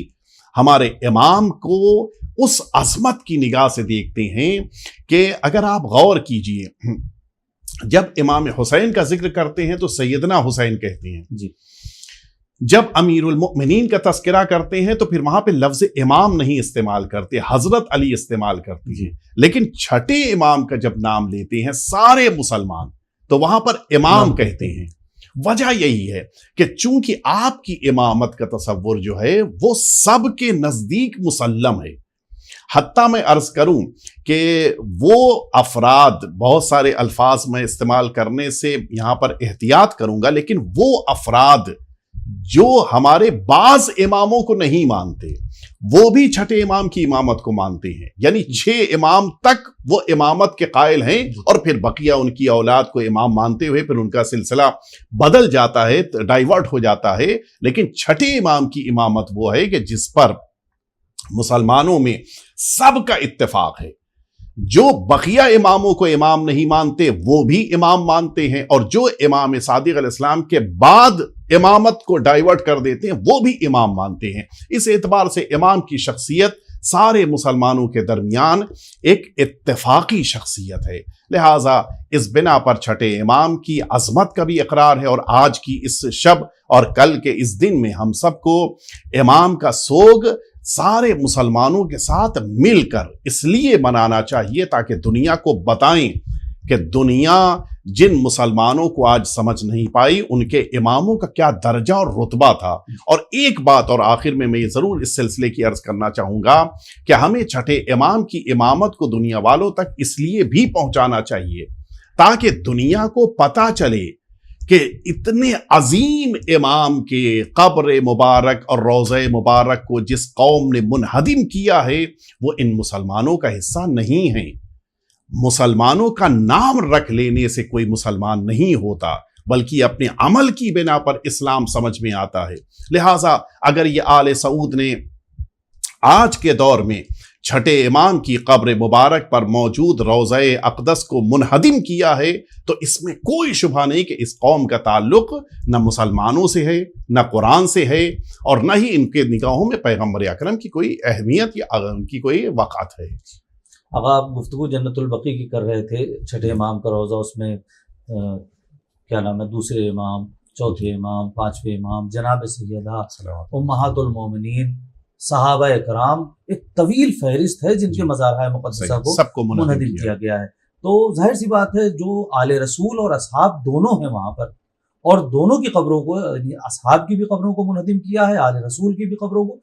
ہمارے امام کو اس عظمت کی نگاہ سے دیکھتے ہیں کہ اگر آپ غور کیجئے، جب امام حسین کا ذکر کرتے ہیں تو سیدنا حسین کہتے ہیں، جی، جب امیر المؤمنین کا تذکرہ کرتے ہیں تو پھر وہاں پہ لفظ امام نہیں استعمال کرتے، حضرت علی استعمال کرتے ہیں، لیکن چھٹے امام کا جب نام لیتے ہیں سارے مسلمان تو وہاں پر امام کہتے ہیں۔ وجہ یہی ہے کہ چونکہ آپ کی امامت کا تصور جو ہے وہ سب کے نزدیک مسلم ہے۔ حتیٰ میں عرض کروں کہ وہ افراد، بہت سارے الفاظ میں استعمال کرنے سے یہاں پر احتیاط کروں گا، لیکن وہ افراد جو ہمارے بعض اماموں کو نہیں مانتے، وہ بھی چھٹے امام کی امامت کو مانتے ہیں، یعنی 6 امام تک وہ امامت کے قائل ہیں، اور پھر بقیہ ان کی اولاد کو امام مانتے ہوئے پھر ان کا سلسلہ بدل جاتا ہے، ڈائیورٹ ہو جاتا ہے، لیکن چھٹے امام کی امامت وہ ہے کہ جس پر مسلمانوں میں سب کا اتفاق ہے۔ جو بقیہ اماموں کو امام نہیں مانتے وہ بھی امام مانتے ہیں، اور جو امام صادق علیہ السلام کے بعد امامت کو ڈائیورٹ کر دیتے ہیں وہ بھی امام مانتے ہیں۔ اس اعتبار سے امام کی شخصیت سارے مسلمانوں کے درمیان ایک اتفاقی شخصیت ہے، لہٰذا اس بنا پر چھٹے امام کی عظمت کا بھی اقرار ہے، اور آج کی اس شب اور کل کے اس دن میں ہم سب کو امام کا سوگ سارے مسلمانوں کے ساتھ مل کر اس لیے منانا چاہیے تاکہ دنیا کو بتائیں کہ دنیا جن مسلمانوں کو آج سمجھ نہیں پائی ان کے اماموں کا کیا درجہ اور رتبہ تھا۔ اور ایک بات اور آخر میں یہ ضرور اس سلسلے کی عرض کرنا چاہوں گا کہ ہمیں چھٹے امام کی امامت کو دنیا والوں تک اس لیے بھی پہنچانا چاہیے تاکہ دنیا کو پتہ چلے کہ اتنے عظیم امام کے قبر مبارک اور روضہ مبارک کو جس قوم نے منہدم کیا ہے وہ ان مسلمانوں کا حصہ نہیں ہیں۔ مسلمانوں کا نام رکھ لینے سے کوئی مسلمان نہیں ہوتا، بلکہ اپنے عمل کی بنا پر اسلام سمجھ میں آتا ہے۔ لہٰذا اگر یہ آل سعود نے آج کے دور میں چھٹے امام کی قبر مبارک پر موجود روضہ اقدس کو منہدم کیا ہے تو اس میں کوئی شبہ نہیں کہ اس قوم کا تعلق نہ مسلمانوں سے ہے، نہ قرآن سے ہے، اور نہ ہی ان کے نگاہوں میں پیغمبر اکرم کی کوئی اہمیت یا ان کی کوئی وقعت ہے۔ آقا آپ گفتگو جنت البقیع کی کر رہے تھے، چھٹے امام کا روضہ، اس میں کیا نام ہے، دوسرے امام، چوتھے امام، پانچویں امام، جناب سیدہ امہات المومنین، صحابہ کرام، ایک طویل فہرست ہے جن کے مزارہ مقدسہ کو منہدم کیا گیا ہے۔ تو ظاہر سی بات ہے جو آل رسول اور اصحاب دونوں ہیں وہاں پر، اور دونوں کی قبروں کو، اصحاب کی بھی قبروں کو منہدم کیا ہے، آل رسول کی بھی قبروں کو،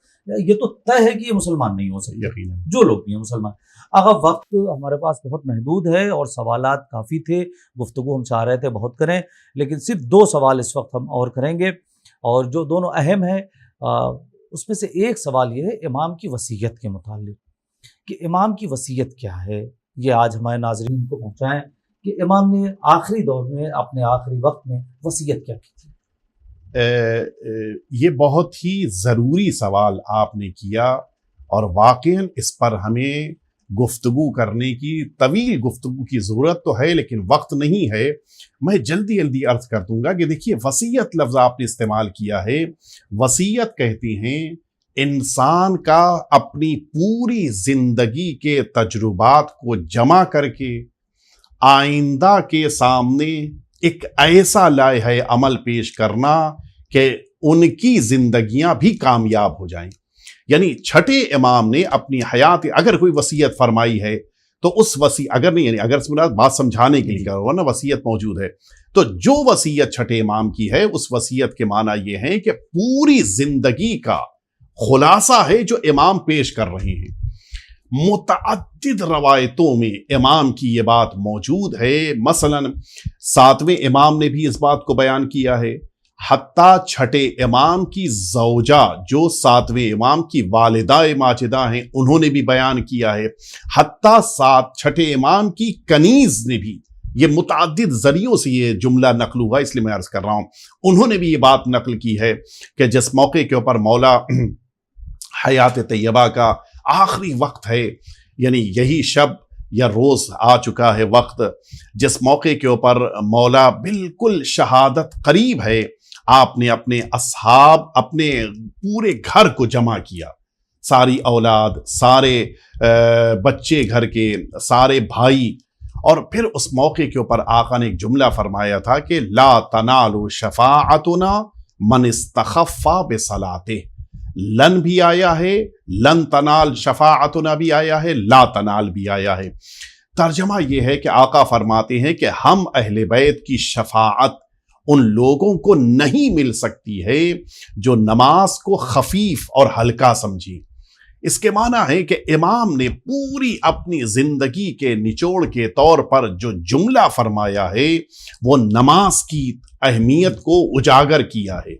یہ تو طے ہے کہ یہ مسلمان نہیں ہو سکتے جو لوگ بھی ہیں مسلمان۔ آقا وقت ہمارے پاس بہت محدود ہے اور سوالات کافی تھے، گفتگو ہم چاہ رہے تھے بہت کریں، لیکن صرف 2 سوال اس وقت ہم اور کریں گے، اور جو دونوں اہم ہیں اس میں سے ایک سوال یہ ہے امام کی وصیت کے متعلق کہ امام کی وصیت کیا ہے، یہ آج ہمارے ناظرین کو پہنچائیں کہ امام نے آخری دور میں اپنے آخری وقت میں وصیت کیا کی تھی۔ یہ بہت ہی ضروری سوال آپ نے کیا، اور واقعاً اس پر ہمیں گفتگو کرنے کی، طویل گفتگو کی ضرورت تو ہے لیکن وقت نہیں ہے۔ میں جلدی عرض کر دوں گا کہ دیکھیے وصیت لفظ آپ نے استعمال کیا ہے، وصیت کہتے ہیں انسان کا اپنی پوری زندگی کے تجربات کو جمع کر کے آئندہ کے سامنے ایک ایسا لائحہ عمل پیش کرنا کہ ان کی زندگیاں بھی کامیاب ہو جائیں۔ یعنی چھٹے امام نے اپنی حیات اگر کوئی وصیت فرمائی ہے تو اس اگر نہیں، یعنی اگر اس میں بات سمجھانے کے لیے کہا ہوا نا وصیت موجود ہے، تو جو وصیت چھٹے امام کی ہے اس وصیت کے معنی یہ ہے کہ پوری زندگی کا خلاصہ ہے جو امام پیش کر رہے ہیں۔ متعدد روایتوں میں امام کی یہ بات موجود ہے، مثلا 7ویں امام نے بھی اس بات کو بیان کیا ہے، حتیٰ چھٹے امام کی زوجہ جو 7ویں امام کی والدہ ماجدہ ہیں انہوں نے بھی بیان کیا ہے، حتیٰ چھٹے امام کی کنیز نے بھی، یہ متعدد ذریعوں سے یہ جملہ نقل ہوا اس لیے میں عرض کر رہا ہوں، انہوں نے بھی یہ بات نقل کی ہے کہ جس موقع کے اوپر مولا حیات طیبہ کا آخری وقت ہے، یعنی یہی شب یا روز آ چکا ہے وقت جس موقع کے اوپر مولا بالکل شہادت قریب ہے، آپ نے اپنے اصحاب، اپنے پورے گھر کو جمع کیا، ساری اولاد، سارے بچے گھر کے، سارے بھائی، اور پھر اس موقع کے اوپر آقا نے ایک جملہ فرمایا تھا کہ لا تنال شفاعتنا من استخف بصلاته، لن بھی آیا ہے، لن تنال شفاعتنا بھی آیا ہے، لا تنال بھی آیا ہے۔ ترجمہ یہ ہے کہ آقا فرماتے ہیں کہ ہم اہل بیت کی شفاعت ان لوگوں کو نہیں مل سکتی ہے جو نماز کو خفیف اور ہلکا سمجھی۔ اس کے معنی ہے کہ امام نے پوری اپنی زندگی کے نچوڑ کے طور پر جو جملہ فرمایا ہے وہ نماز کی اہمیت کو اجاگر کیا ہے۔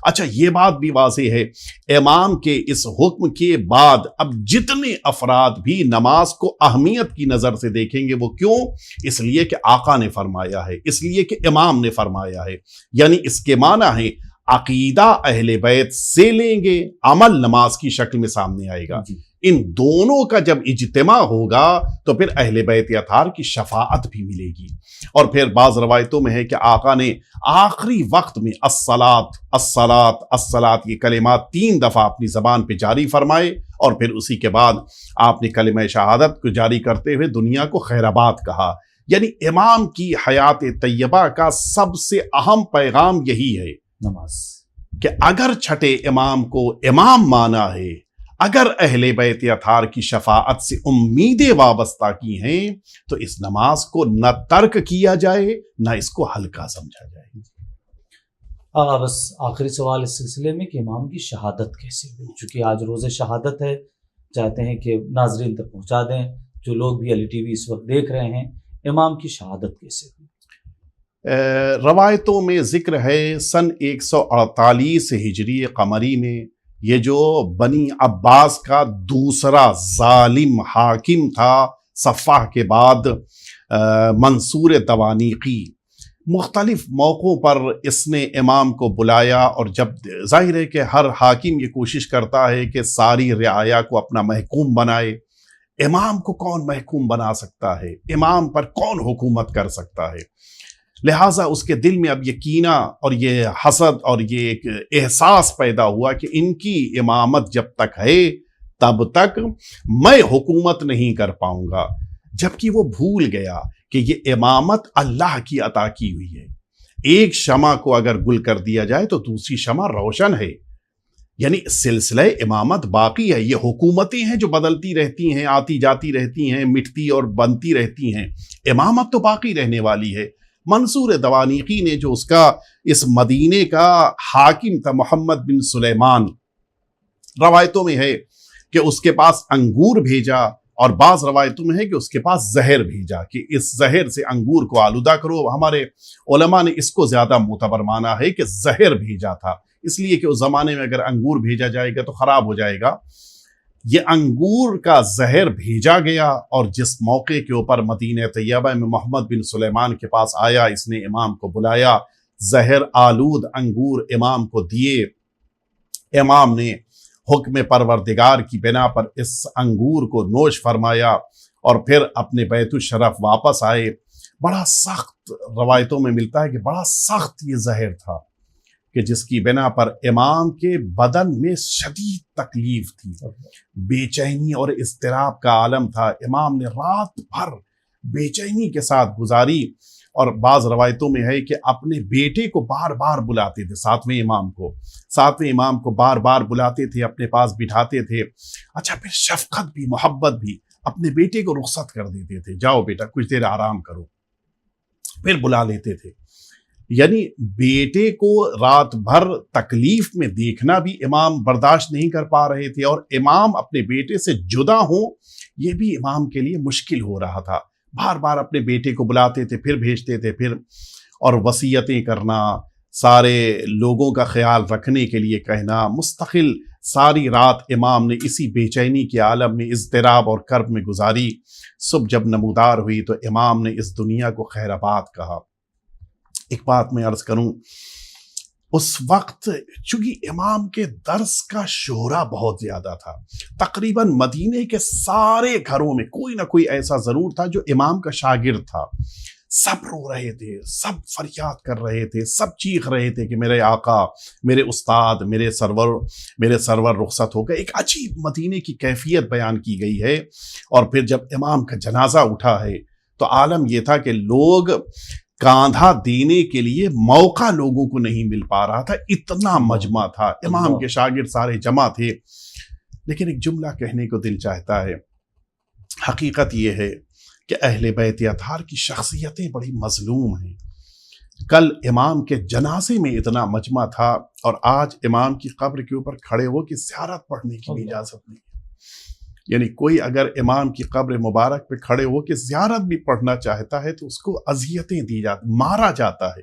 اچھا یہ بات بھی واضح ہے، امام کے اس حکم کے بعد اب جتنے افراد بھی نماز کو اہمیت کی نظر سے دیکھیں گے، وہ کیوں؟ اس لیے کہ آقا نے فرمایا ہے، اس لیے کہ امام نے فرمایا ہے، یعنی اس کے معنی ہے عقیدہ اہل بیت سے لیں گے، عمل نماز کی شکل میں سامنے آئے گا۔ ان دونوں کا جب اجتماع ہوگا تو پھر اہل بیت اطہار کی شفاعت بھی ملے گی۔ اور پھر بعض روایتوں میں ہے کہ آقا نے آخری وقت میں الصلاۃ الصلاۃ الصلاۃ یہ کلمات 3 دفعہ اپنی زبان پہ جاری فرمائے، اور پھر اسی کے بعد آپ نے کلمہ شہادت کو جاری کرتے ہوئے دنیا کو خیرآباد کہا۔ یعنی امام کی حیات طیبہ کا سب سے اہم پیغام یہی ہے نماز، کہ اگر چھٹے امام کو امام مانا ہے، اگر اہل بیت اطہار کی شفاعت سے امیدیں وابستہ کی ہیں، تو اس نماز کو نہ ترک کیا جائے نہ اس کو ہلکا سمجھا جائے۔ بس آخری سوال اس سلسلے میں کہ امام کی شہادت کیسے ہوئی؟ چونکہ آج روز شہادت ہے، چاہتے ہیں کہ ناظرین تک پہنچا دیں، جو لوگ بھی علی ٹی وی اس وقت دیکھ رہے ہیں، امام کی شہادت کیسے ہوئی؟ روایتوں میں ذکر ہے سن 148 ہجری قمری میں یہ جو بنی عباس کا دوسرا ظالم حاکم تھا صفح کے بعد، منصور دوانیقی، مختلف موقعوں پر اس نے امام کو بلایا، اور جب ظاہر ہے کہ ہر حاکم یہ کوشش کرتا ہے کہ ساری رعایا کو اپنا محکوم بنائے، امام کو کون محکوم بنا سکتا ہے، امام پر کون حکومت کر سکتا ہے؟ لہٰذا اس کے دل میں اب یہ کینہ اور یہ حسد اور یہ ایک احساس پیدا ہوا کہ ان کی امامت جب تک ہے تب تک میں حکومت نہیں کر پاؤں گا، جبکہ وہ بھول گیا کہ یہ امامت اللہ کی عطا کی ہوئی ہے۔ ایک شمع کو اگر گل کر دیا جائے تو دوسری شمع روشن ہے، یعنی سلسلہ امامت باقی ہے۔ یہ حکومتیں ہیں جو بدلتی رہتی ہیں، آتی جاتی رہتی ہیں، مٹتی اور بنتی رہتی ہیں، امامت تو باقی رہنے والی ہے۔ منصور دوانیقی نے جو اس کا اس مدینے کا حاکم تھا محمد بن سلیمان، روایتوں میں ہے کہ اس کے پاس انگور بھیجا، اور بعض روایتوں میں ہے کہ اس کے پاس زہر بھیجا کہ اس زہر سے انگور کو آلودہ کرو۔ ہمارے علماء نے اس کو زیادہ معتبر مانا ہے کہ زہر بھیجا تھا، اس لیے کہ اس زمانے میں اگر انگور بھیجا جائے گا تو خراب ہو جائے گا۔ یہ انگور کا زہر بھیجا گیا، اور جس موقع کے اوپر مدینہ طیبہ میں محمد بن سلیمان کے پاس آیا، اس نے امام کو بلایا، زہر آلود انگور امام کو دیے، امام نے حکم پروردگار کی بنا پر اس انگور کو نوش فرمایا، اور پھر اپنے بیت الشرف واپس آئے۔ بڑا سخت روایتوں میں ملتا ہے کہ بڑا سخت یہ زہر تھا کہ جس کی بنا پر امام کے بدن میں شدید تکلیف تھی، بے چینی اور اضطراب کا عالم تھا۔ امام نے رات بھر بے چینی کے ساتھ گزاری، اور بعض روایتوں میں ہے کہ اپنے بیٹے کو بار بار بلاتے تھے، ساتویں امام کو بار بار بلاتے تھے، اپنے پاس بٹھاتے تھے۔ اچھا پھر شفقت بھی، محبت بھی، اپنے بیٹے کو رخصت کر دیتے تھے، جاؤ بیٹا کچھ دیر آرام کرو، پھر بلا لیتے تھے۔ یعنی بیٹے کو رات بھر تکلیف میں دیکھنا بھی امام برداشت نہیں کر پا رہے تھے، اور امام اپنے بیٹے سے جدا ہوں یہ بھی امام کے لیے مشکل ہو رہا تھا۔ بار بار اپنے بیٹے کو بلاتے تھے، پھر بھیجتے تھے، پھر اور وصیتیں کرنا، سارے لوگوں کا خیال رکھنے کے لیے کہنا، مستقل ساری رات امام نے اسی بے چینی کے عالم میں اضطراب اور کرب میں گزاری۔ صبح جب نمودار ہوئی تو امام نے اس دنیا کو خیر آباد کہا۔ ایک بات میں عرض کروں، اس وقت چونکہ امام کے درس کا شہرا بہت زیادہ تھا، تقریباً مدینے کے سارے گھروں میں کوئی نہ کوئی ایسا ضرور تھا جو امام کا شاگرد تھا۔ سب رو رہے تھے، سب فریاد کر رہے تھے، سب چیخ رہے تھے کہ میرے آقا، میرے استاد، میرے سرور رخصت ہو گئے۔ ایک عجیب مدینے کی کیفیت بیان کی گئی ہے۔ اور پھر جب امام کا جنازہ اٹھا ہے تو عالم یہ تھا کہ لوگ کاندھا دینے کے لیے موقع لوگوں کو نہیں مل پا رہا تھا، اتنا مجمع تھا، امام کے شاگرد سارے جمع تھے۔ لیکن ایک جملہ کہنے کو دل چاہتا ہے، حقیقت یہ ہے کہ اہل بیت اطہار کی شخصیتیں بڑی مظلوم ہیں۔ کل امام کے جنازے میں اتنا مجمع تھا، اور آج امام کی قبر کے اوپر کھڑے ہو کے زیارت پڑھنے کی بھی اجازت نہیں ہے۔ یعنی کوئی اگر امام کی قبر مبارک پہ کھڑے ہو کے زیارت بھی پڑھنا چاہتا ہے تو اس کو اذیتیں دی جاتی، مارا جاتا ہے۔